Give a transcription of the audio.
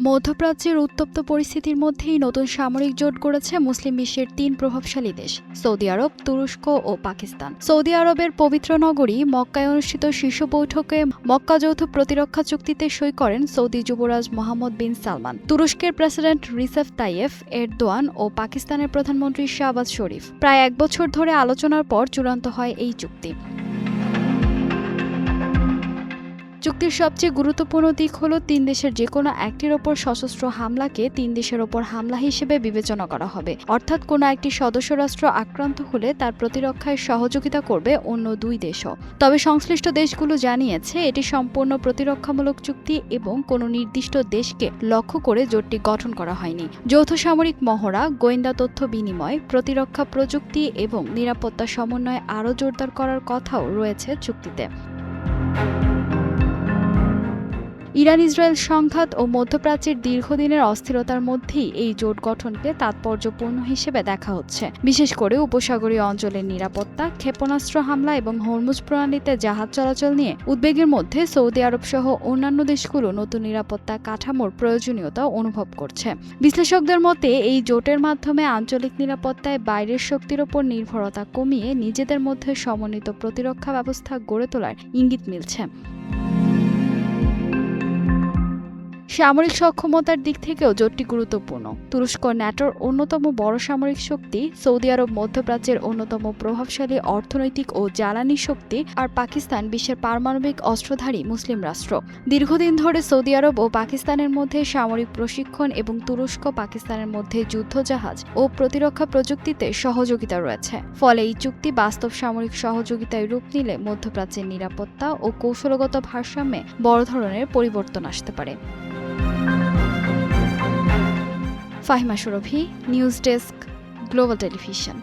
মধ্যপ্রাচ্যের উত্তপ্ত পরিস্থিতির মধ্যেই নতুন সামরিক জোট গড়েছে মুসলিম বিশ্বের তিন প্রভাবশালী দেশ সৌদি আরব, তুরস্ক ও পাকিস্তান। সৌদি আরবের পবিত্র নগরী মক্কায় অনুষ্ঠিত শীর্ষ বৈঠকে মক্কা যৌথ প্রতিরক্ষা চুক্তিতে সই করেন সৌদি যুবরাজ মোহাম্মদ বিন সালমান, তুরস্কের প্রেসিডেন্ট রিসেপ তাইয়েফ এরদোয়ান ও পাকিস্তানের প্রধানমন্ত্রী শাহবাজ শরীফ। প্রায় এক বছর ধরে আলোচনার পর চূড়ান্ত হয় এই চুক্তি। চুক্তির সবচেয়ে গুরুত্বপূর্ণ দিক হল তিন দেশের যেকোনো একটির ওপর সশস্ত্র হামলাকে তিন দেশের ওপর হামলা হিসেবে বিবেচনা করা হবে, অর্থাৎ কোনো একটি সদস্য রাষ্ট্র আক্রান্ত হলে তার প্রতিরক্ষায় সহযোগিতা করবে অন্য দুই দেশও। তবে সংশ্লিষ্ট দেশগুলো জানিয়েছে এটি সম্পূর্ণ প্রতিরক্ষামূলক চুক্তি এবং কোনো নির্দিষ্ট দেশকে লক্ষ্য করে জোটটি গঠন করা হয়নি। যৌথ সামরিক মহড়া, গোয়েন্দা তথ্য বিনিময়, প্রতিরক্ষা প্রযুক্তি এবং নিরাপত্তা সমন্বয় আরও জোরদার করার কথাও রয়েছে চুক্তিতে। ইরান ইসরায়েল সংঘাত ও মধ্যপ্রাচ্যের দীর্ঘদিনের অস্থিরতার মধ্যেই এই জোট গঠনকে তাৎপর্যপূর্ণ হিসেবে দেখা হচ্ছে, বিশেষ করে উপসাগরীয় অঞ্চলের নিরাপত্তা, ক্ষেপণাস্ত্র হামলা এবং হরমুজ প্রণালীতে জাহাজ চলাচল নিয়ে উদ্বেগের মধ্যে সৌদি আরব সহ অন্যান্য দেশগুলো নতুন নিরাপত্তা কাঠামোর প্রয়োজনীয়তা অনুভব করছে। বিশ্লেষকদের মতে এই জোটের মাধ্যমে আঞ্চলিক নিরাপত্তায় বাইরের শক্তির ওপর নির্ভরতা কমিয়ে নিজেদের মধ্যে সমন্বিত প্রতিরক্ষা ব্যবস্থা গড়ে তোলার ইঙ্গিত মিলছে। সামরিক সক্ষমতার দিক থেকেও জোটটি গুরুত্বপূর্ণ। তুরস্ক ন্যাটোর অন্যতম বড় সামরিক শক্তি, সৌদি আরব মধ্যপ্রাচ্যের অন্যতম প্রভাবশালী অর্থনৈতিক ও জ্বালানি শক্তি, আর পাকিস্তান বিশ্বের পারমাণবিক অস্ত্রধারী মুসলিম রাষ্ট্র। দীর্ঘদিন ধরে সৌদি আরব ও পাকিস্তানের মধ্যে সামরিক প্রশিক্ষণ এবং তুরস্ক পাকিস্তানের মধ্যে যুদ্ধজাহাজ ও প্রতিরক্ষা প্রযুক্তিতে সহযোগিতা রয়েছে। ফলে এই চুক্তি বাস্তব সামরিক সহযোগিতায় রূপ নিলে মধ্যপ্রাচ্যের নিরাপত্তা ও কৌশলগত ভারসাম্যে বড় ধরনের পরিবর্তন আসতে পারে। ফাহিমা সুরভি, নিউজ ডেস্ক, গ্লোবাল টেলিভিশন।